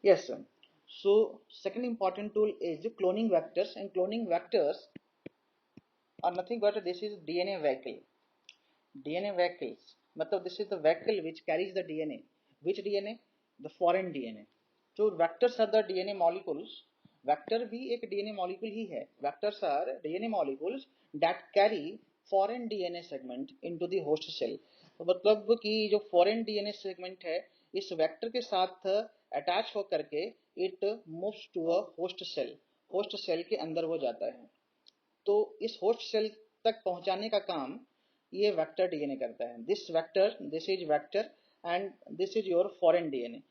Yes. So second important tool is cloning vectors, and cloning vectors are nothing but this is DNA vehicle. DNA vehicles. मतलब this is the vehicle which carries the DNA. Which DNA? The foreign DNA. So vectors are the DNA molecules. Vector भी एक DNA molecule ही है. Vectors are DNA molecules that carry foreign DNA segment into the host cell. तो मतलब कि जो foreign DNA segment है इस vector के साथ अटैच हो करके it moves to a host cell. host cell के अंदर वो जाता है. तो इस होस्ट सेल तक पहुंचाने का काम ये वेक्टर डीएनए करता है. This is vector and this is your foreign DNA.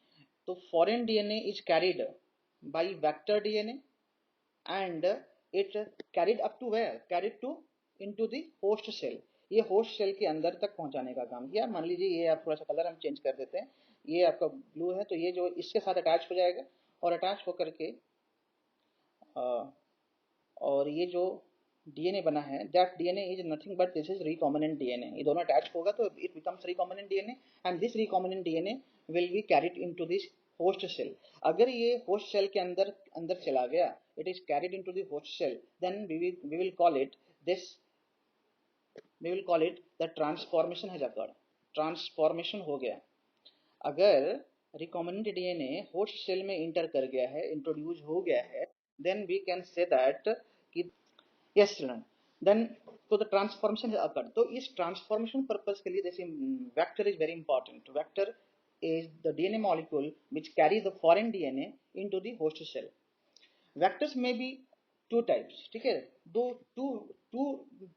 तो foreign DNA is carried by vector DNA and it carried up to where, carried to into the host cell. ये host cell के अंदर तक पहुंचाने का काम किया. मान लीजिए ये आप थोड़ा सा कलर हम चेंज कर देते हैं, ये आपका ब्लू है तो ये जो इसके साथ अटैच हो जाएगा और अटैच होकर के और ये जो डीएनए बना है that DNA is nothing but this is recombinant DNA. ये दोनों अटैच होगा तो it becomes recombinant DNA and this recombinant DNA will be carried into this host cell. अगर ये होस्ट सेल के अंदर अंदर चला गया, it is carried into the host cell, then we will call it this, we will call it the transformation has occurred. Transformation हो गया. अगर रिकॉम्बिनेंट डीएनए होस्ट सेल में इंटर कर गया है, इंट्रोड्यूस हो गया है, then we can say that कि yes children, then so the transformation has occurred. तो इस ट्रांसफॉर्मेशन पर्पस के लिए जैसे vector is very important. Vector is the DNA molecule which carry the foreign DNA into the host cell. Vectors may be two types. ठीक है, दो two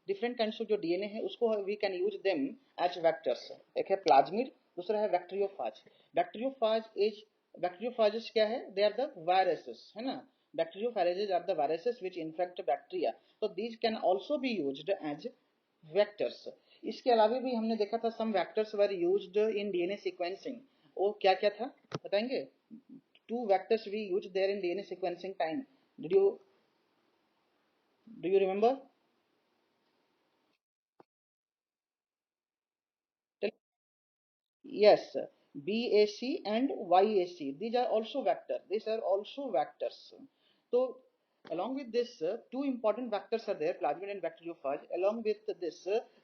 different kinds of जो DNA है उसको we can use them as vectors. एक है plasmid, दूसरा है बैक्टीरियोफाज. बैक्टीरियोफाजेस क्या है? दे आर द वायरसेस, है ना. Bacteriophages are the viruses which infect bacteria. तो these can also be used as vectors. इसके अलावा भी हमने देखा था some vectors were used in DNA sequencing. वो क्या क्या था बताएंगे? Two vectors we used there in DNA sequencing time. Did you do you remember? Tell- Yes, BAC and YAC. These are also vectors. These are also vectors. So, along with this, two important vectors are there, plasmid and bacteriophage. Along with this,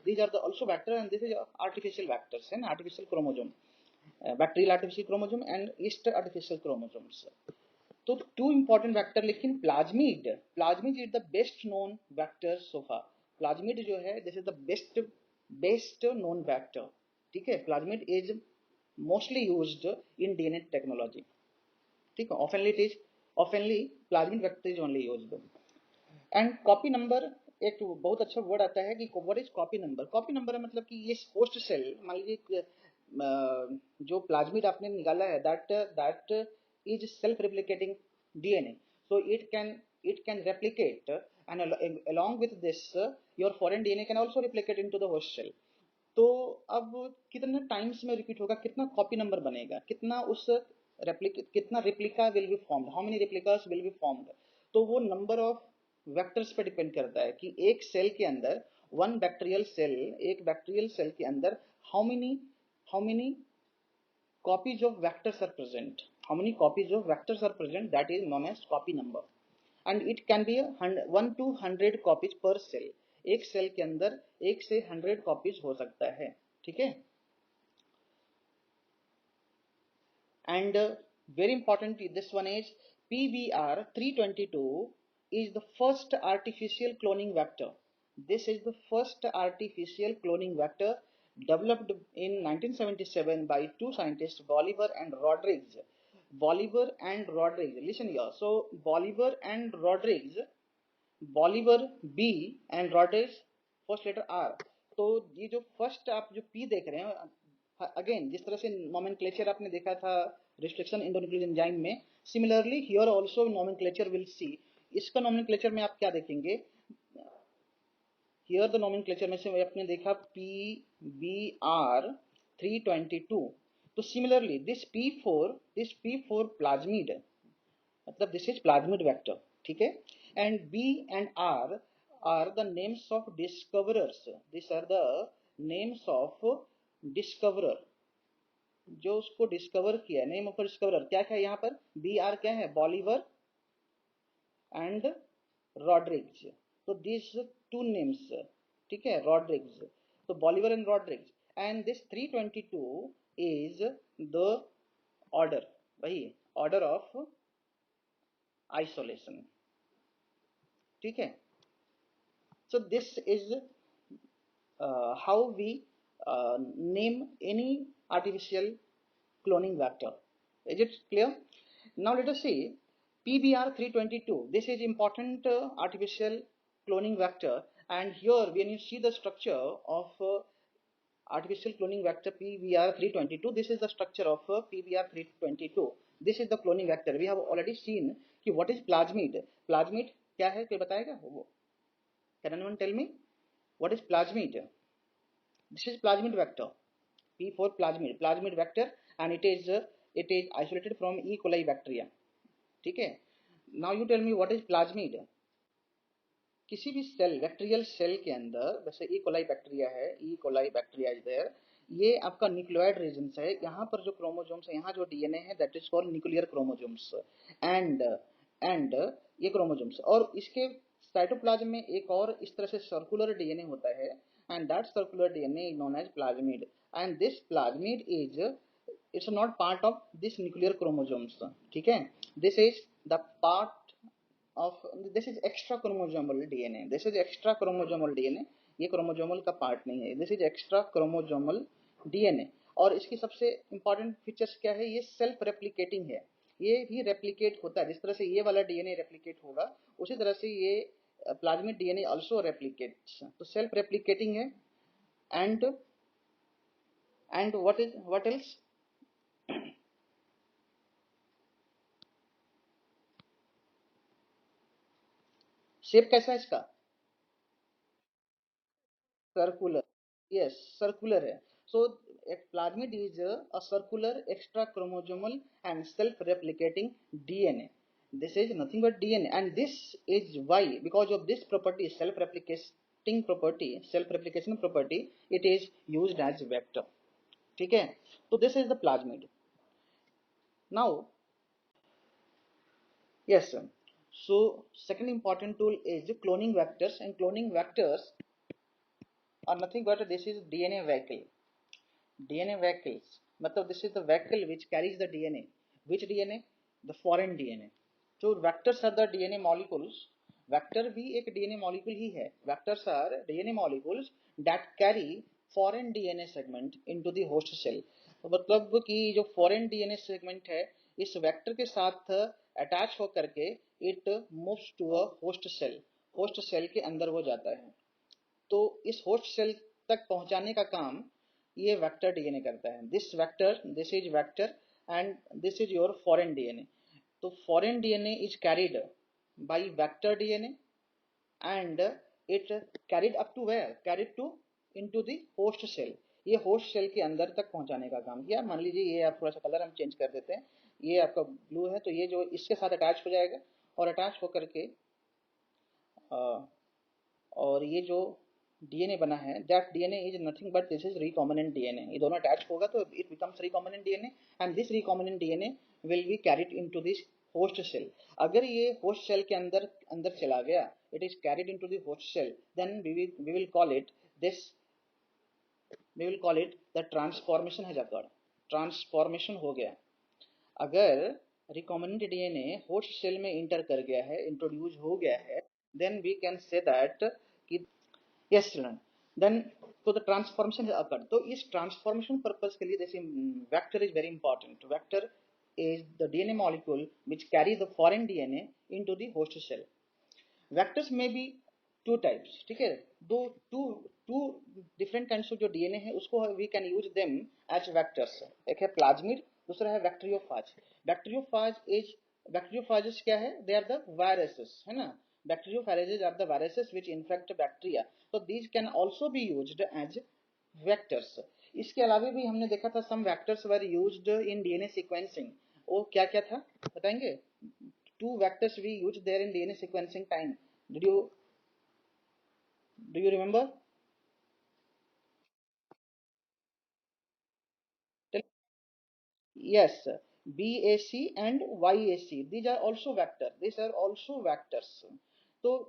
these are the also vector, and this is artificial vectors and artificial chromosome, bacterial artificial chromosome and yeast artificial chromosomes. तो two important vector. लेकिन plasmid is the best known vector so far. Plasmid जो है this is the best known vector. ठीक है, plasmid is mostly used in DNA technology. ठीक है, ऑफनली plasmid vector is only used. And copy number एक बहुत अच्छा वर्ड आता है कि what is copy number. Copy number मतलब कि ये होस्ट सेल, मान लीजिए जो प्लाज्मिड आपने निकाला है that is self replicating DNA. So it can replicate and along with this your foreign DNA can also replicate into the host cell. तो अब कितने टाइम्स में रिपीट होगा, कितना कॉपी नंबर बनेगा, कितना उस कितना replica will be formed, how many replicas will be formed. तो वो नंबर ऑफ वेक्टर्स पे डिपेंड करता है कि एक सेल के अंदर एक बैक्टीरियल सेल के अंदर how many copies of vectors are present. How many copies of vectors are present, that is known as copy number. And it can be 1 to 100 copies per cell. एक cell के अंदर 1 से 100 copies हो सकता है. ठीक है. And very important, this one is PBR 322 is the first artificial cloning vector. This is the first artificial cloning vector developed in 1977 by two scientists, Bolivar and Rodriguez. Bolivar and Rodriguez, listen here. So Bolivar and Rodriguez, Bolivar B and Rodriguez first letter R. तो ये जो first आप जो P देख रहे हैं, again जिस तरह से नोमेनक्लेचर आपने देखा था रिस्ट्रिक्शन इंडोन्यूक्लियोटाइड एंजाइम में, similarly here also nomenclature will see. इसका नोमेनक्लेचर में आप क्या देखेंगे? हियर द नोमेनक्लेचर में से आपने देखा पी बी आर 322. तो सिमिलरली दिस P4 प्लाज्मिड, मतलब दिस इज प्लाज्मिड वेक्टर. ठीक है. And B and R the names of discoverers. This are the names of discoverer जो उसको डिस्कवर किया, नेम ऑफ डिस्कवरर क्या क्या है यहाँ पर, बी आर क्या है, बॉलीवर एंड रॉड्रिग्स। तो दिस टू नेम्स, ठीक है, रॉड्रिग्स, तो Bolivar and Rodrigues, and this 322 is the order, वही ऑर्डर ऑफ आइसोलेशन, ठीक है। So this is how we name any artificial cloning vector. Is it clear? Now let us see PBR322. This is important artificial cloning vector, and here when you see the structure of artificial cloning vector PBR322, this is the structure of PBR322. This is the cloning vector. We have already seen कि what is plasmid. Plasmid क्या है, कोई बताएगा वो? Can anyone tell me what is plasmid? This is plasmid vector. P for plasmid vector, and it is isolated from E. coli bacteria. ठीक है. Now you tell me what is plasmid. किसी भी cell, bacterial cell के अंदर, जैसे ई coli bacteria है, E coli bacteria is there, ये आपका न्यूक्लियोइड रीजन्स है, यहाँ पर जो क्रोमोजोम्स है, यहाँ जो डीएनए है, that is called nuclear chromosomes, and and ये क्रोमोजोम्स, और इसके साइटोप्लाज्म में एक और इस तरह से सर्कुलर डीएनए होता है, and that circular DNA is known as plasmid, and this plasmid is, it's not part of this nuclear chromosomes, ठीक है, this is the part of, this is extra chromosomal DNA, this is extra chromosomal DNA, ये chromosomal का part नहीं है, this is extra chromosomal DNA. और इसकी सबसे important features क्या है, ये सेल्फ रेप्लिकेटिंग है, ये भी रेप्लिकेट होता है, जिस तरह से ये वाला डीएनए रेप्लिकेट होगा उसी तरह से ये प्लाज्मिड डीएनए आल्सो रेप्लिकेट्स, तो सेल्फ रेप्लिकेटिंग है, एंड व्हाट एल्स, शेप कैसा है इसका, सर्कुलर, यस सर्कुलर है। सो plasmid is a circular extra chromosomal and self replicating DNA. This is nothing but DNA, and this is why, because of this property, self replication property, it is used as vector, ठीक है। तो this is the plasmid. Now yes sir. So second important tool is cloning vectors, and cloning vectors are nothing but this is DNA vehicle. DNA vehicles, मतलब this is the vehicle which carries the DNA. Which DNA? The foreign DNA. So vectors are the DNA molecules. Vector भी एक DNA molecule ही है. Vectors are DNA molecules that carry foreign DNA segment into the host cell. तो मतलब कि जो foreign DNA segment है, इस vector के साथ attach होकर के it moves to a host cell. host cell के अंदर वो जाता है. तो इस होस्ट सेल तक पहुंचाने का काम ये वेक्टर डीएनए करता है। This is vector and this is your foreign DNA. तो foreign DNA is carried by vector DNA, and it carried up to where, carried to into the host cell, ये host cell के अंदर तक पहुंचाने का काम किया। मान लीजिए ये आप थोड़ा सा कलर हम चेंज कर देते हैं, ये आपका ब्लू है, तो ये जो इसके साथ अटैच हो जाएगा, और अटैच होकर के और ये जो डीएनए बना है, that DNA is nothing but this is recombinant DNA, ये दोनों अटैच होगा तो it becomes recombinant DNA, and this recombinant DNA will be carried into this host cell. अगर ये होस्ट सेल के अंदर अंदर चला गया, it is carried into the host cell, then we will call it this, we will call it the transformation है, अगर transformation हो गया, अगर रिकॉम्बिनेंट डीएनए होस्ट सेल में इंटर कर गया है, इंट्रोड्यूस हो गया है, then we can say that कि yes children, then so the transformation has occurred. तो इस ट्रांसफॉर्मेशन पर्पस के लिए जैसे vector is very important. Vector is the DNA molecule which carry the foreign DNA into the host cell. Vectors may be two types, ठीक है, दो two different kinds of जो DNA है उसको we can use them as vectors. एक है plasmid, दूसरा है बैक्टीरियोफाज। बैक्टीरियोफाजेस क्या है, दे आर द वायरसेस, है ना, bacteriophages are the viruses which infect bacteria, तो these can also be used as vectors. इसके अलावा भी हमने देखा था some vectors were used in DNA sequencing, वो क्या क्या था बताएंगे? Two vectors we use there in DNA sequencing time. Did you do you remember? Tell Yes, BAC and YAC. These are also vector. These are also vectors. So,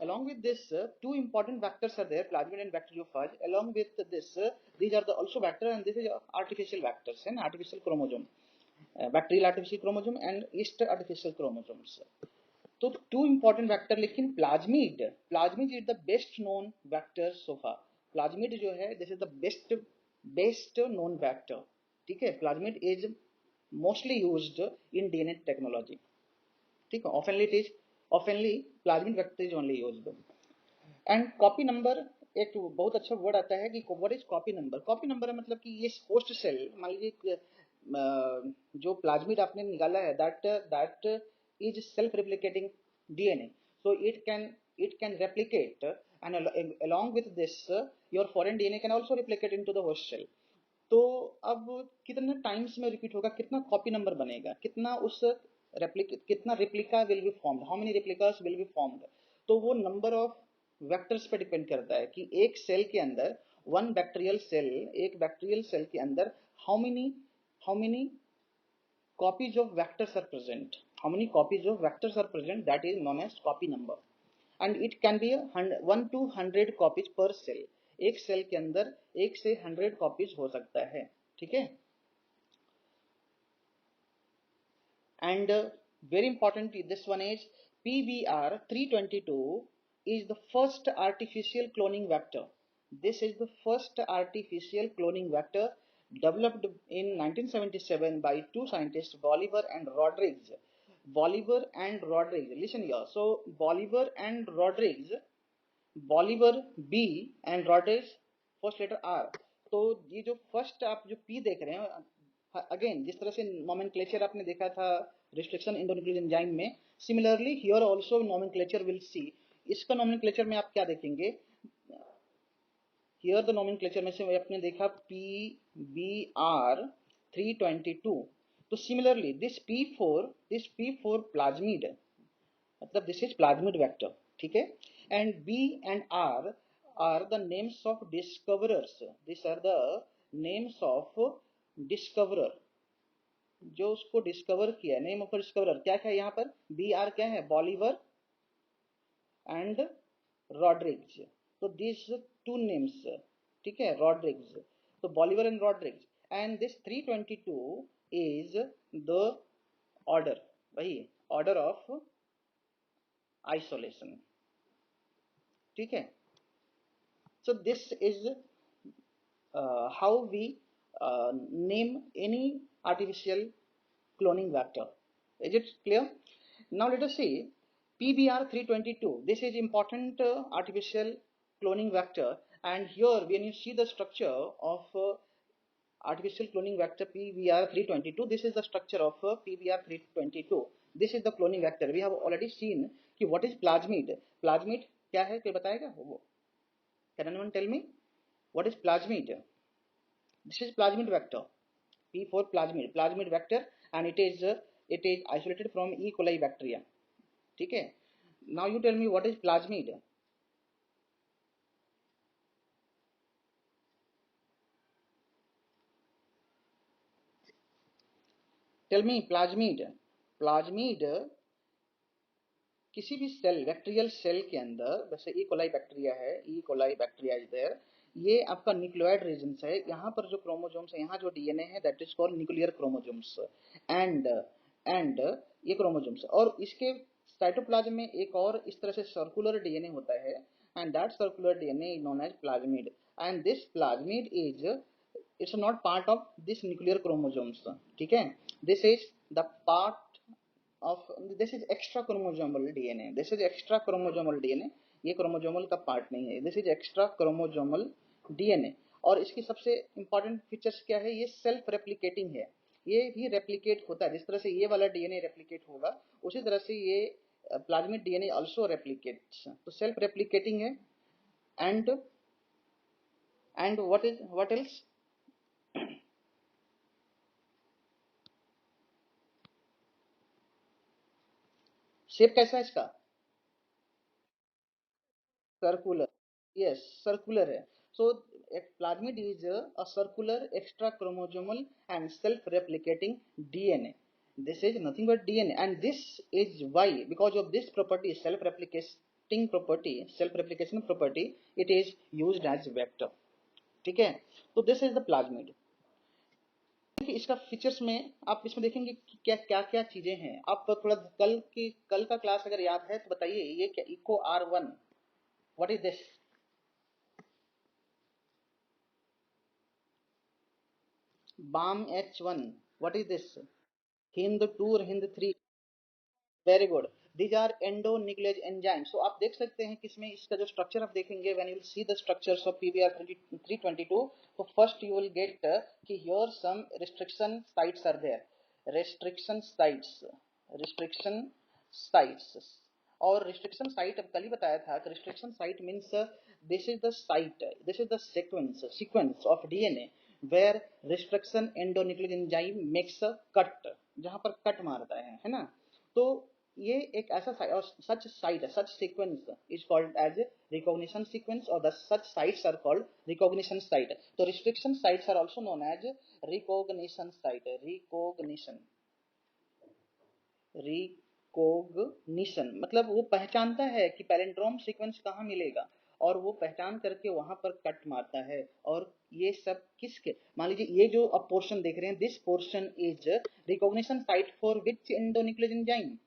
along with this, two important vectors are there, plasmid and bacteriophage. Along with this, these are the also vector, and this is artificial vectors and artificial chromosome, bacterial artificial chromosome and yeast artificial chromosomes. तो two important vector, लेकिन plasmid is the best known vector so far. Plasmid जो है this is the best known vector. ठीक है, plasmid is mostly used in DNA technology. ठीक है, ऑफनली plasmid vector is only used. And copy number, एक बहुत अच्छा वर्ड आता है कि what is copy number. Copy number मतलब कि ये होस्ट सेल, मान लीजिए जो प्लाज्मिड आपने निकाला है, that is self-replicating DNA. So it can replicate, and along with this, your foreign DNA can also replicate into the host cell. तो अब कितने टाइम्स में रिपीट होगा, कितना कॉपी नंबर बनेगा, कितना उस कितना replica will be formed, how many replicas will be formed. तो वो नंबर ऑफ वेक्टर्स पे डिपेंड करता है कि एक सेल के अंदर, एक बैक्टीरियल सेल के अंदर how many copies of vectors are present. How many copies of vectors are present, that is known as copy number. And it can be 1 to 100 copies per cell. एक cell के अंदर 1 से 100 copies हो सकता है. ठीक है. And very important, this one is PBR 322 is the first artificial cloning vector. This is the first artificial cloning vector developed in 1977 by two scientists, Bolivar and Rodriguez. Bolivar and Rodriguez, listen here. So Bolivar and Rodriguez, Bolivar B and Rodriguez first letter R. तो ये जो first आप जो P देख रहे हैं, again जिस तरह से नोमेनक्लेचर आपने देखा था रिस्ट्रिक्शन एंडोन्यूक्लिक एंजाइम में, similarly here also nomenclature will see. इसका नोमेनक्लेचर में आप क्या देखेंगे, हियर द नोमेनक्लेचर में से आपने देखा पी बी आर 322. तो सिमिलरली दिस P4 प्लाज्मिड, मतलब दिस इज प्लाज्मिड वेक्टर. ठीक है. And B and R the names of discoverers. This are the names of discoverer, जो उसको डिस्कवर किया, नेम ऑफ डिस्कवरर क्या क्या है यहाँ पर. बी आर क्या है, बॉलीवर एंड रॉड्रिग्स. तो दिस टू नेम्स. ठीक है, रॉड्रिग्स. तो Bolivar and Rodrigues. And this 322 is the order, वही ऑर्डर ऑफ आइसोलेशन. ठीक है. So this is how we name any artificial cloning vector. Is it clear? Now let us see PBR 322. This is important artificial cloning vector, and here when you see the structure of artificial cloning vector PBR 322, this is the structure of PBR 322. This is the cloning vector. We have already seen कि what is plasmid. Plasmid क्या है, कोई बताएगा वो? Can anyone tell me what is plasmid? This is plasmid vector, P4 plasmid vector, and it is isolated from E. coli bacteria. ठीक है. Now you tell me what is plasmid. Tell me plasmid. Plasmid किसी भी cell, bacterial cell के अंदर, जैसे ई coli bacteria है, E coli bacteria is there, ये आपका न्यूक्लियोइड रीजन्स है. यहाँ पर जो क्रोमोजोम्स है, यहाँ जो डीएनए है, that is called nuclear chromosomes. And and ये क्रोमोजोम्स, और इसके साइटोप्लाज्म में एक और इस तरह से सर्कुलर डीएनए होता है, and that circular DNA is known as plasmid. And this plasmid is, it's not part of this nuclear chromosomes. ठीक है. This is the part of, this is extra chromosomal DNA. This is extra chromosomal DNA. ये chromosomal का part नहीं है. This is extra chromosomal DNA. और इसकी सबसे important features क्या है, ये सेल्फ रेप्लिकेटिंग है. ये भी रेप्लिकेट होता है, जिस तरह से ये वाला डीएनए रेप्लिकेट होगा, उसी तरह से ये प्लाज्मिड डीएनए आल्सो रेप्लिकेट्स. तो सेल्फ रेप्लिकेटिंग है. एंड व्हाट एल्स, शेप कैसा है इसका, सर्कुलर. यस, सर्कुलर है. So a plasmid is a circular extra chromosomal and self-replicating DNA. This is nothing but DNA, and this is why, because of this property, self-replication property, it is used as vector. ठीक है, तो this is the plasmid. इसका features में आप इसमें देखेंगे कि क्या क्या क्या चीजें हैं। आप थोड़ा कल का क्लास अगर याद है तो बताइए, ये क्या Eco R1, what is this? Bam H1, what is this? Hind 2 और Hind 3, very good. These are endonuclease enzyme. So आप देख सकते हैं कि इसमें इसका जो स्ट्रक्चर आप देखेंगे, when you will see the structures of PBR 322, तो फर्स्ट यू विल गेट कि here some restriction sites are there. Restriction sites और रिस्ट्रिक्शन साइट अब कल ही बताया था कि restriction site means this is the site, this is the sequence of DNA where restriction endonuclease enzyme makes a cut, जहां पर कट मारता है ना। तो ये एक ऐसा और such site, such sequence is called as recognition sequence, और the such sites are called recognition site. तो restriction sites are also known as recognition site. Recognition मतलब वो पहचानता है कि पैलिंड्रोम सीक्वेंस कहाँ मिलेगा, और वो पहचान करके वहां पर कट मारता है। और ये सब किसके, मान लीजिए ये जो अब पोर्शन देख रहे हैं, this portion is recognition site for which endonuclease enzyme?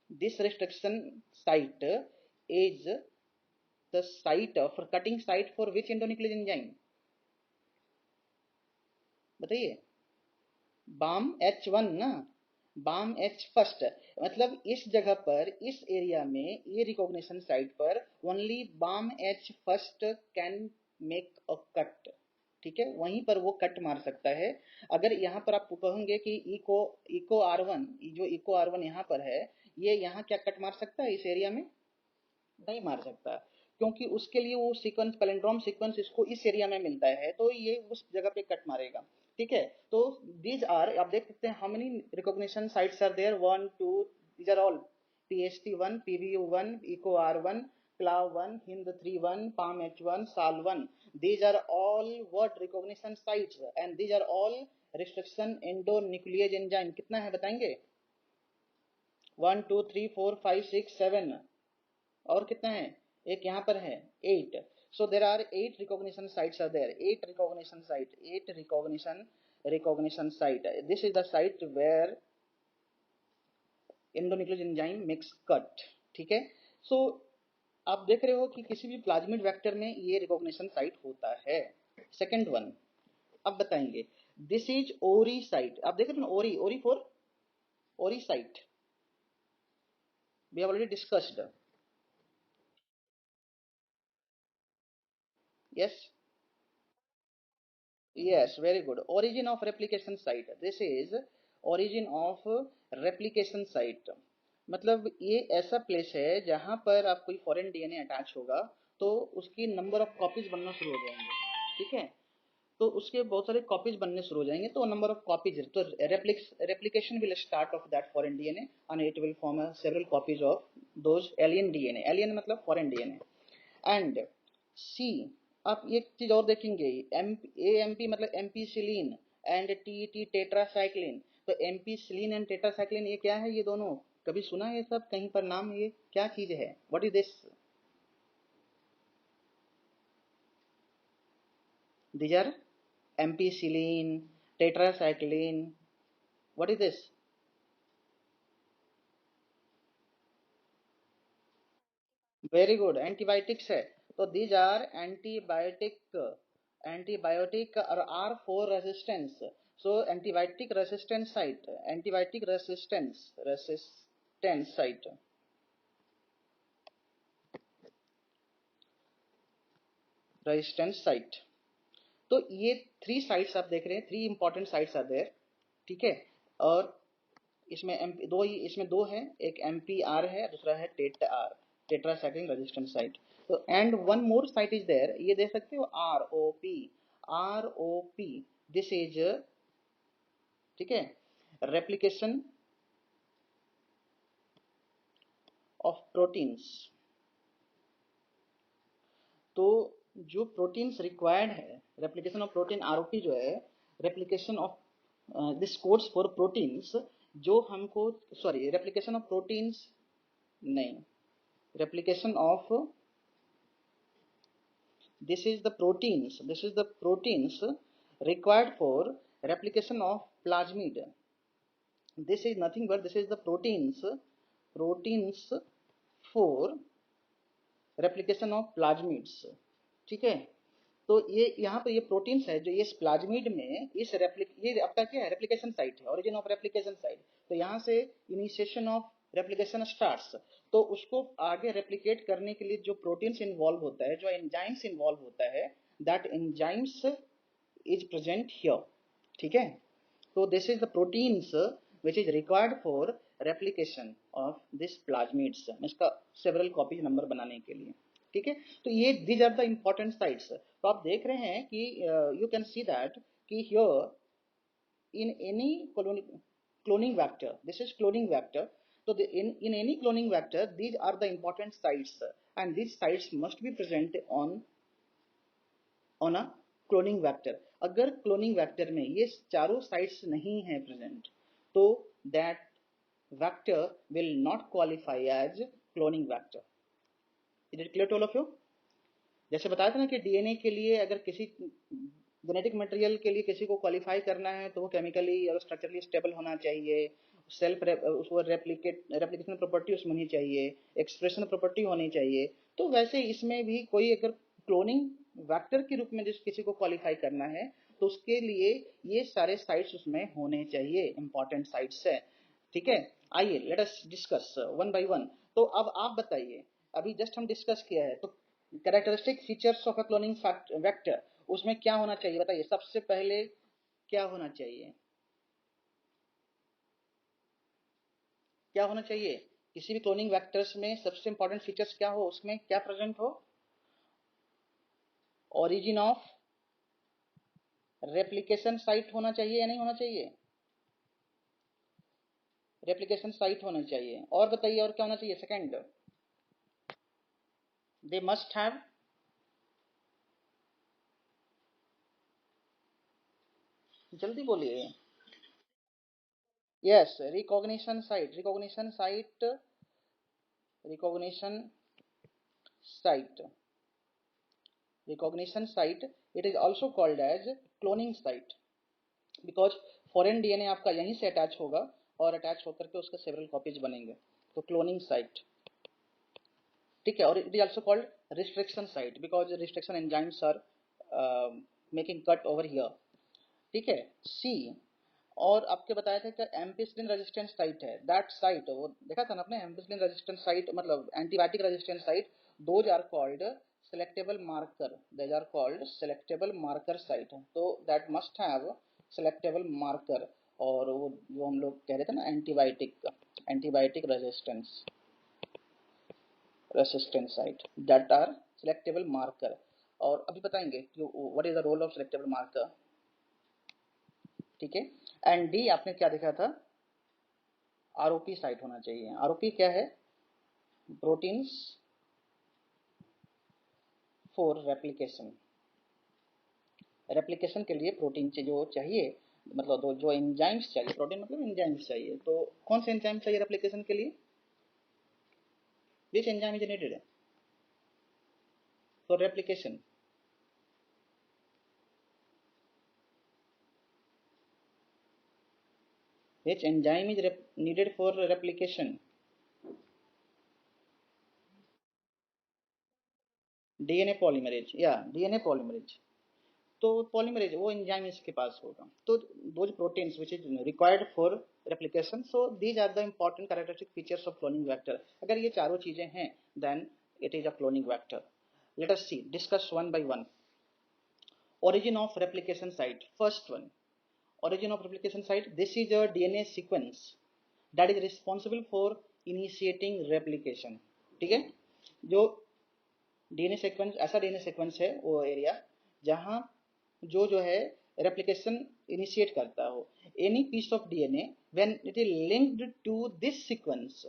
This restriction site is the site for cutting site for which endonuclease enzyme? बताइए। बाम H1 ना, बाम H फर्स्ट, मतलब इस जगह पर, इस एरिया में, ये रिकॉग्निशन साइट पर only Bam H first can make a cut. ठीक है, वहीं पर वो कट मार सकता है। अगर यहाँ पर आप कहेंगे कि इको R1, जो इको R1 यहाँ पर है, ये यहाँ क्या कट मार सकता है इस एरिया में? नहीं मार सकता, क्योंकि उसके लिए वो सीक्वेंस, पैलिंड्रोम सीक्वेंस इसको इस एरिया में मिलता है, तो ये उस जगह पे कट मारेगा। ठीक है, तो दीज आर, आप देख सकते हैं how many recognition sites are there, 1 2, these are all PST1, PBU1, Eco R1, CLAV1, HIND3 1, PALM H1, SAL1। these are all what recognition sites, and these are all restriction endonuclease enzyme। कितना है बताएंगे? 1 2 3 4 5 6 7, और कितना है? एक यहाँ पर है 8। So there are 8 recognition sites are there, 8 recognition site, 8 recognition site. This is the site where endonuclease enzyme makes cut. ठीक है, सो आप देख रहे हो कि किसी भी प्लाज्मिड वेक्टर में ये रिकॉग्निशन साइट होता है। सेकेंड वन अब बताएंगे, दिस इज ओरी साइट। आप देख रहे हो ओरी, ori for ori site, we have already discussed. Yes, yes, very good. Origin of replication site, this is origin of replication site। मतलब ये ऐसा प्लेस है जहां पर आप कोई फॉरेन DNA अटैच होगा तो उसकी नंबर ऑफ कॉपीज बनना शुरू हो जाएंगे। ठीक है, तो उसके बहुत सारे कॉपीज बनने शुरू हो जाएंगे, तो नंबर ऑफ कॉपीज, तो replication will start of that foreign DNA and it will form a several copies of those alien DNA। alien मतलब फॉरेन DNA। एंड सी, आप एक चीज और देखेंगे, AMP मतलब एम्पीसिलिन एंड TT टेट्रासाइक्लिन। तो एम्पीसिलिन एंड टेट्रासाइक्लिन ये क्या है? ये दोनों कभी सुना है ये सब कहीं पर नाम? ये क्या चीज है? What is this? These are ampicillin, tetracycline, what is this? Very good, antibiotics है। तो दीज आर एंटीबायोटिक और R for resistance. So antibiotic resistance site, antibiotic resistance site, resistance site. तो ये 3 साइट्स आप देख रहे हैं, 3 इंपॉर्टेंट साइट्स आर देयर। ठीक है, और इसमें दो ही, इसमें दो है, एक MPR है, दूसरा है TETR, टेट्रासाइक्लिन रेजिस्टेंस साइट। तो and one more site is there, ये देख सकते हो ROP, ROP, दिस इज, ठीक है, रेप्लिकेशन ऑफ प्रोटीन्स। तो जो प्रोटीन्स रिक्वायर्ड है रेप्लिकेशन ऑफ प्रोटीन आरओपी जो है replication of this codes for proteins जो हमको सॉरी रेप्लिकेशन ऑफ प्रोटीन्स नहीं replication of this is the proteins required for replication of plasmid. This is nothing but this is the proteins for replication of plasmids. ठीक है, तो ये यहाँ पर ये प्रोटीन्स है जो इस प्लाज्मिड में ये आपका क्या है रेप्लिकेशन साइट है, ओरिजिन ऑफ रेप्लिकेशन साइट। तो यहाँ से इनिशिएशन ऑफ रेप्लिकेशन स्टार्ट्स, तो उसको आगे रेप्लिकेट करने के लिए जो प्रोटीन्स इन्वॉल्व होता है, जो एंजाइम्स इन्वॉल्व होता है, that enzymes is present here. ठीक है, तो this is the proteins which is required for replication of this plasmids, इसका सेवरल कॉपीज नंबर बनाने के लिए। ठीक है, तो ये these are the important sites. तो आप देख रहे हैं कि यू कैन सी दैट कि here in any cloning vector, this is cloning vector, so in any cloning vector these are the important sites and these sites must be present on a cloning vector। अगर cloning vector में ये चारों sites नहीं है present तो that vector will not qualify as cloning vector। Is it clear to all of you? जैसे बताया था ना कि डीएनए के लिए अगर किसी जेनेटिक मटेरियल के लिए किसी को क्वालिफाई करना है तो वो केमिकली और स्ट्रक्चरली स्टेबल होना चाहिए, सेल्फ उसको रेप्लिकेशन प्रॉपर्टी उसमें होनी चाहिए, एक्सप्रेशन प्रॉपर्टी होनी चाहिए। तो वैसे इसमें भी कोई अगर क्लोनिंग वेक्टर के रूप में जिस किसी को क्वालिफाई करना है तो उसके लिए ये सारे साइट्स उसमें होने चाहिए, इंपॉर्टेंट साइट्स है। ठीक है, आइए let us discuss one by one. तो अब आप बताइए, अभी जस्ट हम डिस्कस किया है, तो characteristic features of a cloning vector उसमें क्या होना चाहिए बताइए, सबसे पहले क्या होना चाहिए, क्या होना चाहिए किसी भी क्लोनिंग वेक्टर्स में सबसे इंपॉर्टेंट फीचर्स क्या हो, उसमें क्या प्रेजेंट हो, ओरिजिन ऑफ रेप्लिकेशन साइट होना चाहिए या नहीं होना चाहिए, रेप्लिकेशन साइट होना चाहिए। और बताइए और क्या होना चाहिए, सेकंड दे मस्ट हैव जल्दी बोलिए, yes recognition site, recognition site, recognition site, recognition site, it is also called as cloning site because foreign DNA आपका यहीं से अटैच होगा और अटैच होकर के उसके सेवरल कॉपीज बनेंगे, तो क्लोनिंग साइट। ठीक है, और it is also called restriction site because restriction enzymes are making cut over here. ठीक है, सी और आपके बताया था कि एम्पिसिलिन रेजिस्टेंट साइट है, दैट साइट वो देखा था ना आपने, एम्पिसिलिन रेजिस्टेंट साइट मतलब antibiotic resistant site, those are called selectable marker, these are called selectable marker site. तो that must have selectable marker, और वो जो हम लोग कह रहे थे ना antibiotic resistant site that are selectable marker. और अभी बताएंगे कि what is the role of selectable marker. ठीक है, एंड डी आपने क्या देखा था, आरओपी साइट होना चाहिए। आरओपी क्या है, प्रोटीन्स फॉर रेप्लिकेशन, रेप्लिकेशन के लिए प्रोटीन जो चाहिए, मतलब जो एंजाइम्स चाहिए, प्रोटीन मतलब एंजाइम्स चाहिए। तो कौन से एंजाइम चाहिए रेप्लिकेशन के लिए, which enzyme is needed for replication, which enzyme is needed for replication, DNA polymerase या डीएनए पॉलीमरेज। तो पॉलीमरेज वो एंजाइम इसके पास होगा। तो those proteins which is required for replication, so these are the important characteristic features of cloning vector. अगर ये चारों चीजें हैं then it is a cloning vector. Let us see discuss one by one. origin of replication site, first one, origin of replication site, this is a DNA sequence that is responsible for initiating replication। ठीक है, जो DNA sequence, ऐसा DNA sequence है वो area जहां जो है replication initiate करता हो। Any piece of DNA when it is linked to this sequence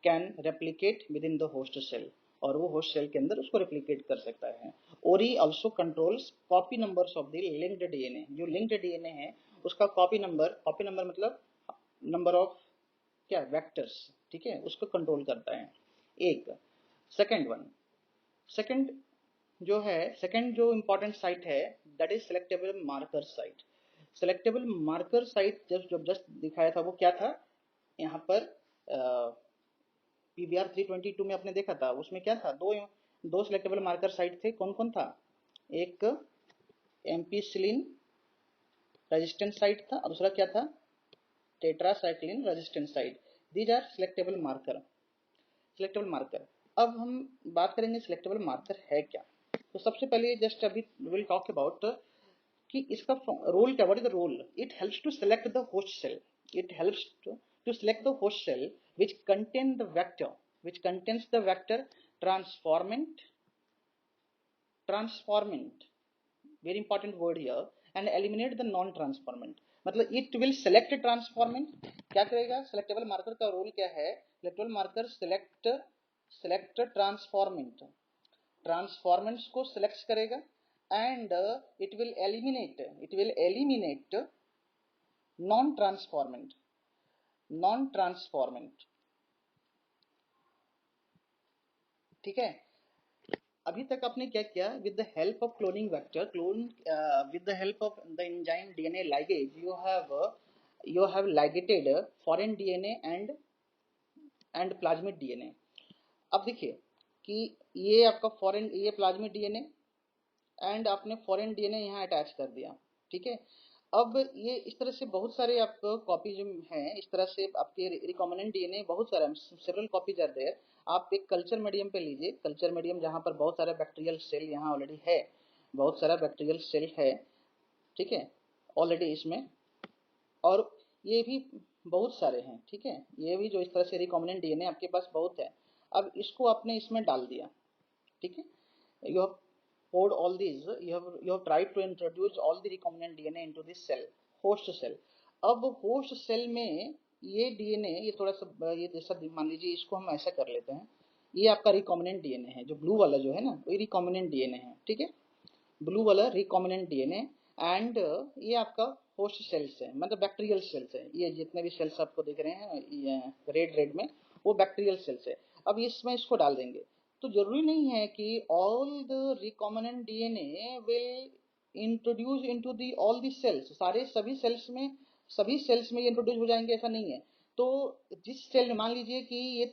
can replicate within the host cell, और वो होस्ट सेल के अंदर उसको रेप्लिकेट कर सकता है। ओरी also controls copy numbers of the linked DNA. जो लिंक्ड डीएनए है उसका कॉपी नंबर मतलब नंबर ऑफ क्या वेक्टर्स, ठीक है, उसको कंट्रोल करता है। एक सेकंड सेकंड जो इंपॉर्टेंट साइट है that is selectable marker site. Selectable marker site just दिखाया था वो क्या था, यहाँ पर पीवीआर 322 में आपने देखा था, उसमें क्या था, दो सिलेक्टेबल मार्कर साइट थे। कौन कौन था, एक एम्पीसिलिन रेजिस्टेंट साइट था और दूसरा क्या था, tetracycline resistant site. These are selectable marker. अब हम बात करेंगे सिलेक्टेबल मार्कर है क्या। तो सबसे पहले जस्ट अभी विल टॉक अबाउट कि इसका रोल क्या, what is the role. It helps to select the host cell. It helps to select the host cell which contain the vector which contains the vector transformant, very important word here, and eliminate the non transformant। मतलब it will select transformant। क्या करेगा, selectable marker का role क्या है, selectable marker select transformants को select करेगा and it will eliminate non transformant, ठीक है। अभी तक आपने क्या किया, with the help of cloning vector with the help of the enzyme DNA ligase you have ligated foreign DNA and plasmid DNA. अब देखिए कि ये आपका ये प्लाज्मिड डीएनए एंड आपने फॉरेन डीएनए यहाँ अटैच कर दिया, ठीक है। अब ये इस तरह से बहुत सारे आपको कॉपीज हैं, इस तरह से आपके रिकॉम्बिनेंट डीएनए बहुत सारे सेवरल कॉपीज आर देयर। आप एक कल्चर मीडियम पे लीजिए, कल्चर मीडियम जहाँ पर बहुत सारा बैक्टीरियल सेल यहाँ ऑलरेडी है, बहुत सारा बैक्टीरियल सेल है, ठीक है, ऑलरेडी इसमें, और ये भी बहुत सारे हैं, ठीक है, ये भी जो इस तरह से रिकॉम्बिनेंट डीएनए आपके पास बहुत है। अब इसको आपने इसमें डाल दिया, ठीक है, you have poured all these, you have tried to introduce all the recombinant DNA into this cell, host cell। अब host cell में ये DNA, ये थोड़ा सा ये जैसा मान लीजिए इसको हम ऐसा कर लेते हैं, ये आपका रिकॉम्बिनेंट डीएनए है, जो ब्लू वाला जो है ना वो रिकॉम्बिनेंट डीएनए है, ठीक है, ब्लू वाला रिकॉम्बिनेंट डीएनए। एंड ये आपका होस्ट सेल्स है, मतलब बैक्टीरियल सेल्स है, ये जितने भी सेल्स आपको दिख रहे हैं रेड में वो बैक्टीरियल सेल्स है। अब इसमें इसको डाल देंगे, तो जरूरी नहीं है कि all the recombinant DNA will introduce into the all the cells, सभी सेल्स में ये इंट्रोड्यूस हो जाएंगे, ऐसा नहीं है। तो जिस सेल, मान लीजिए कि ये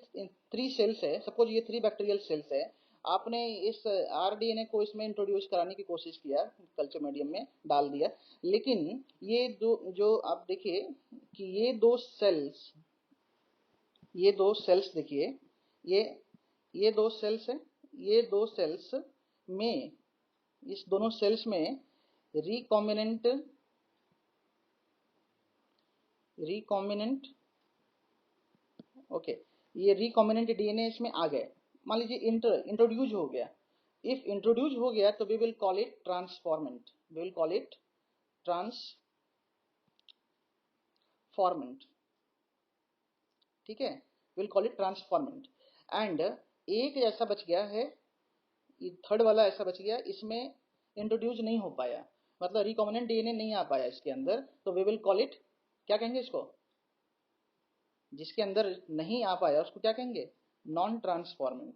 3 सेल्स है, सपोज ये 3 बैक्टीरियल सेल्स है, आपने इस आरडीएनए को इसमें इंट्रोड्यूस कराने की कोशिश किया, कल्चर मीडियम में डाल दिया, लेकिन ये जो आप देखिए कि ये दो सेल्स देखिए, ये दो सेल्स है, ये दो सेल्स में, इस दोनों सेल्स में रिकॉम्बिनेंट ओके, ये रिकॉम्बिनेंट डीएनए इसमें आ गए, मान लीजिए इंट्रोड्यूस हो गया। इफ इंट्रोड्यूस हो गया तो we will call it transformant, we will call it transformant, ठीक है, will call it transformant. And एक ऐसा बच गया है, थर्ड वाला ऐसा बच गया, इसमें इंट्रोड्यूस नहीं हो पाया, मतलब रिकॉम्बिनेंट डीएनए नहीं आ पाया इसके अंदर, तो वी विल कॉल इट, क्या कहेंगे इसको, जिसके अंदर नहीं आ पाया उसको क्या कहेंगे, नॉन ट्रांसफॉर्मेंट,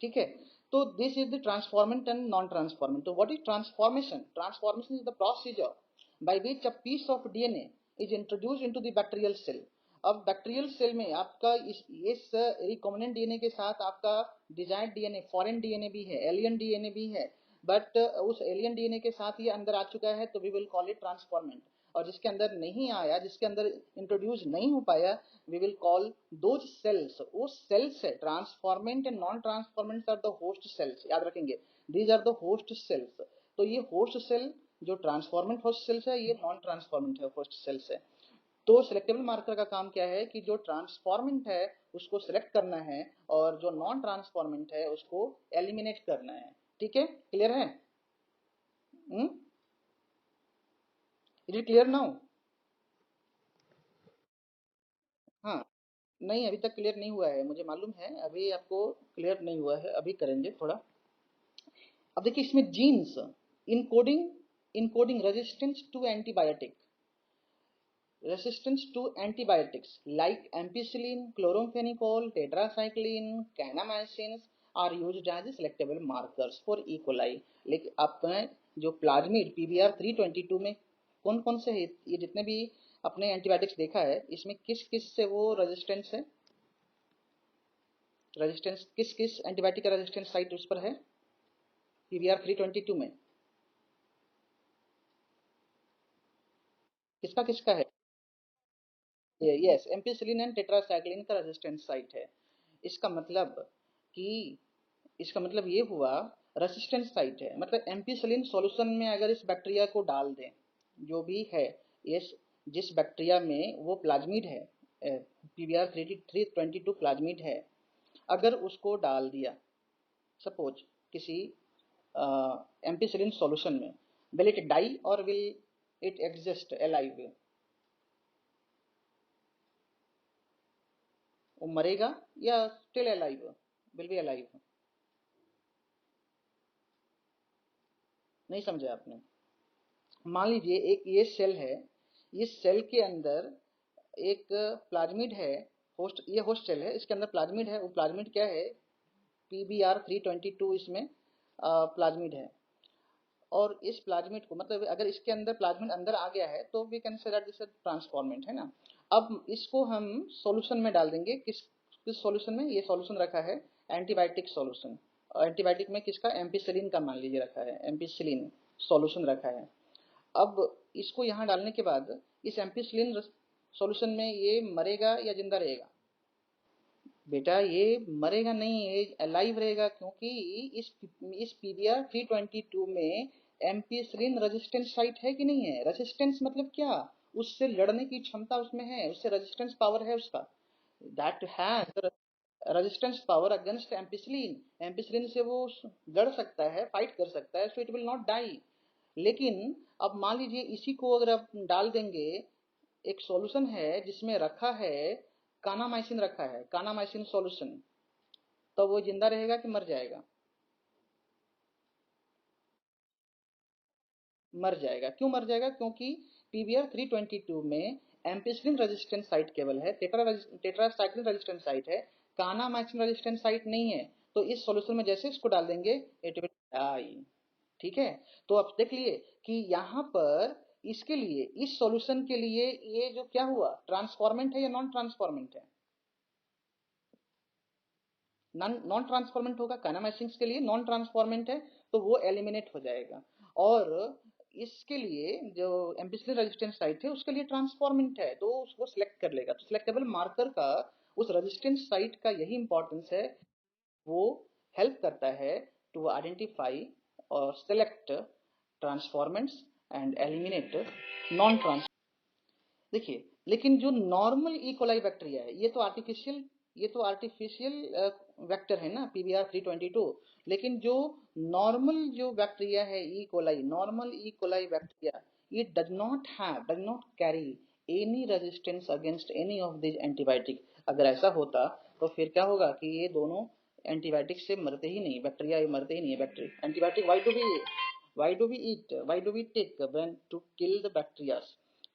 ठीक है। तो this is the transformant and non transformant. तो what is transformation, transformation is the procedure by which a piece of DNA is introduced into the bacterial cell. अब बैक्टीरियल सेल में आपका इस रिकॉम्बिनेंट डीएनए के साथ आपका डिजायर्ड डीएनए, फॉरेन डीएनए भी है, एलियन डीएनए भी है, बट उस एलियन डीएनए के साथ ये अंदर आ चुका है, तो we will call it transformant. और जिसके अंदर नहीं आया, जिसके अंदर इंट्रोड्यूस नहीं हो पाया, we will call those cells, वो cells है, transformant and non transformant are the host cells, याद रखेंगे, these are the host cells। तो ये होस्ट सेल जो ट्रांसफॉर्मेंट होस्ट सेल्स है, ये नॉन ट्रांसफॉर्मेंट है होस्ट सेल्स है। तो सिलेक्टेबल मार्कर का काम क्या है कि जो ट्रांसफॉर्मेंट है उसको सिलेक्ट करना है और जो नॉन ट्रांसफॉर्मेंट है उसको एलिमिनेट करना है, ठीक है, क्लियर है, इज इट क्लियर नाउ। हाँ, नहीं, अभी तक क्लियर नहीं हुआ है, मुझे मालूम है, अभी आपको क्लियर नहीं हुआ है, अभी करेंगे थोड़ा। अब देखिए इसमें genes, encoding, encoding resistance to antibiotic, resistance to antibiotics like ampicillin, chloramphenicol, tetracycline, kanamycins are used as selectable markers for E. coli. लेकिन अपने जो प्लाज्मिड PBR 322 में कौन कौन से है, ये जितने भी अपने एंटीबायोटिक्स देखा है इसमें किस किस से वो रेजिस्टेंस है, रेजिस्टेंस किस किस एंटीबायोटिक का रेजिस्टेंस साइट उस पर है PBR 322 में, किसका किसका है? यस, एम्पिसिलिन एंड टेट्रासाइक्लिन का रेजिस्टेंस साइट है। इसका मतलब कि इसका मतलब ये हुआ रेसिस्टेंस साइट है, मतलब एम्पिसिलिन सॉल्यूशन में अगर इस बैक्टीरिया को डाल दें, जो भी है ये, जिस बैक्टीरिया में वो प्लाज्मिड है, PBR 322 प्लाज्मिड है, अगर उसको डाल दिया सपोज किसी एम्पिसिलिन सॉल्यूशन में, विल इट डाई और विल इट एग्जिस्ट अलाइव? वो मरेगा या still alive, will be alive? नहीं समझे आपने? मान लीजिए एक ये सेल है, इस सेल के अंदर एक प्लाज्मिड है, होस्ट, ये होस्ट सेल है, इसके अंदर प्लाज्मिड है, वो प्लाज्मिड क्या है PBR 322 इसमें प्लाज्मिड है, और इस प्लाज्मिड को मतलब अगर इसके अंदर प्लाज्मिड अंदर आ गया है तो we can say that this transformant है ना। अब इसको हम सॉल्यूशन में डाल देंगे, किस किस सॉल्यूशन में, ये सॉल्यूशन रखा है एंटीबायोटिक सॉल्यूशन, एंटीबायोटिक में किसका, एम्पिसिलिन का मान लीजिए रखा है, एम्पिसिलिन सॉल्यूशन रखा है। अब इसको यहाँ डालने के बाद इस एम्पिसिलिन सॉल्यूशन में ये मरेगा या जिंदा रहेगा? बेटा ये मरेगा नहीं, ये अलाइव रहेगा, क्योंकि इस PBR 322 में एम्पिसिलिन रेजिस्टेंस साइट है कि नहीं है? रेजिस्टेंस मतलब क्या, उससे लड़ने की क्षमता उसमें है, उससे रेजिस्टेंस पावर है उसका, that has resistance power against ampicillin, ampicillin से वो लड़ सकता है, फाइट कर सकता है, so it will not die. लेकिन अब मान लीजिए इसी को अगर आप डाल देंगे, एक सॉल्यूशन है जिसमें रखा है कानामाइसिन, रखा है कानामाइसिन सॉल्यूशन, तो वो जिंदा रहेगा कि मर जाएगा? मर जाएगा। क्यों मर जाएगा? क्योंकि PBR 322 में एम्पिसिलिन रेजिस्टेंस साइट केवल है, टेट्रासाइक्लिन रेजिस्टेंस साइट है, कानामाइसिन रेजिस्टेंस साइट नहीं है। तो इस सॉल्यूशन में जैसे इसको डाल देंगे इट विल डाई। ठीक है, तो आप देख लिए कि यहाँ पर इसके लिए, इस सॉल्यूशन के लिए ये जो क्या हुआ, ट्रांसफॉर्मेंट है या नॉन ट्रांसफॉर्मेंट है? नॉन ट्रांसफॉर्मेंट होगा, कानामाइसिन के लिए नॉन ट्रांसफॉर्मेंट है, तो वो एलिमिनेट हो जाएगा। और इसके लिए जो एम्पिसिलिन रेजिस्टेंस साइट है उसके लिए ट्रांसफॉर्मेंट है, तो उसको सिलेक्ट कर लेगा। तो सिलेक्टेबल मार्कर का उस रेजिस्टेंस साइट का यही इंपॉर्टेंस है, वो हेल्प करता है टू आइडेंटिफाई और select transformants and eliminate non trans. देखिए लेकिन जो नॉर्मल इकोलाई बैक्टीरिया है, ये तो आर्टिफिशियल वेक्टर है ना PBR 322, लेकिन जो नॉर्मल जो बैक्टीरिया है इकोलाई, नॉर्मल इकोलाई बैक्टीरिया, ये does not carry any resistance against any of this antibiotic. अगर ऐसा होता तो फिर क्या होगा कि ये दोनों एंटीबायोटिक से मरते ही नहीं, बैक्टीरिया ये मरते ही नहीं है। Bacteria antibiotic why do we take when to kill the bacteria?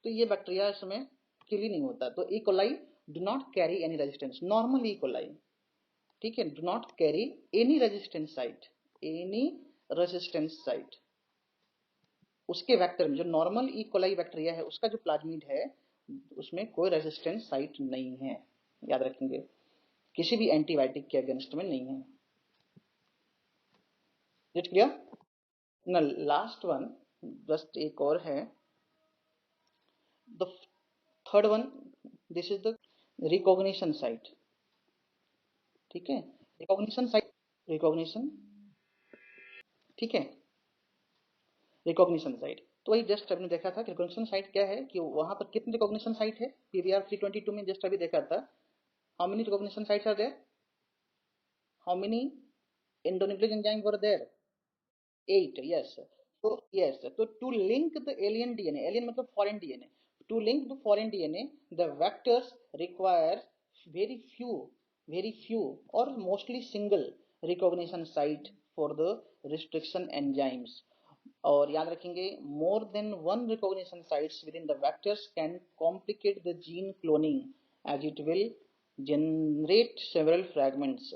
तो ये बैक्टीरिया इसमें किल ही नहीं होता। तो E coli do not carry any resistance, normal E coli, ठीक है, do not carry any resistance site, any resistance site. उसके vector में जो नॉर्मल ई कोलाई बैक्टीरिया है उसका जो प्लाज्मिड है उसमें कोई रेजिस्टेंस साइट नहीं है, याद रखेंगे, किसी भी एंटीबायोटिक के अगेंस्ट में नहीं है। It clear? ना लास्ट वन, जस्ट एक और है, the third one, this is the recognition site. ठीक है, रिकॉग्निशन साइट, रिकॉग्निशन, ठीक है, रिकॉग्निशन साइट। तो वही जस्ट हमने देखा था कि रिकॉग्निशन साइट क्या है, कि वहां पर कितने रिकॉग्निशन साइट है PBR 322 में, जस्ट अभी देखा था। How many recognition sites are there, how many endonuclease enzyme were there? 8, yes. So yes, so to link the alien DNA, alien मतलब foreign DNA, to link the foreign DNA the vectors require very few or mostly single recognition site for the restriction enzymes. और याद रखेंगे, more than one recognition sites within the vectors can complicate the gene cloning as it will generate several fragments.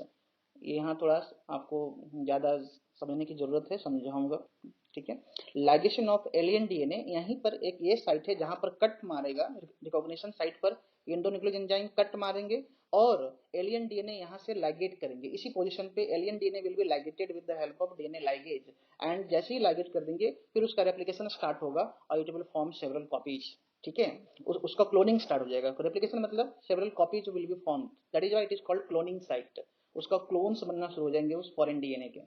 यहाँ थोड़ा आपको ज़्यादा समझने की ज़रूरत है, समझाऊंगा, ठीक है। लाइगेशन ऑफ एलियन डीएनए, यहीं पर एक ये साइट है जहां पर कट मारेगा, रिकॉग्निशन साइट पर एंडोन्यूक्लियोज एंजाइम कट मारेंगे और एलियन डीएनए यहां से लाइगेट करेंगे। इसी पोजीशन पे alien DNA will B ligated with the help of DNA ligase, and जैसे ही लाइगेट कर देंगे फिर उसका रेप्लिकेशन स्टार्ट होगा और it will form several copies, ठीक है। उसका क्लोनिंग स्टार्ट हो जाएगा। रेप्लिकेशन मतलब several copies will be form, that is why it is called cloning site. उसका क्लोन्स बनना शुरू हो जाएंगे उस फॉरेन डीएनए के,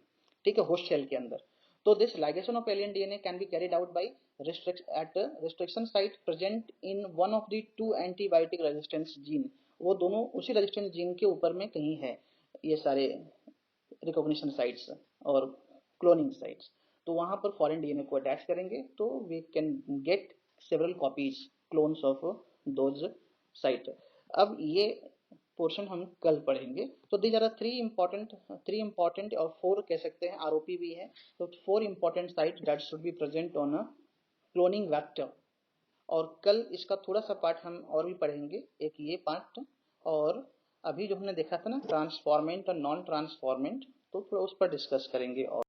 ठीक है, होस्ट सेल के अंदर। So this ligation of alien DNA can be carried out by at a restriction site present in one of the two antibiotic resistance gene। वो दोनों उसी रेजिस्टेंस जीन के ऊपर में कहीं है ये सारे रिकॉग्निशन साइट्स और क्लोनिंग साइट्स। तो वहां पर फॉरेन डीएनए को अटैच करेंगे तो we can get several copies, clones of those site. अब ये पोर्शन हम कल पढ़ेंगे। तो दीज आर थ्री इंपॉर्टेंट और फोर कह सकते हैं, आरओपी भी है, तो four important site that should be present on a cloning vector. और कल इसका थोड़ा सा पार्ट हम और भी पढ़ेंगे, एक ये पार्ट, और अभी जो हमने देखा था ना ट्रांसफॉर्मेंट और नॉन ट्रांसफॉर्मेंट, तो थोड़ा उस पर डिस्कस करेंगे और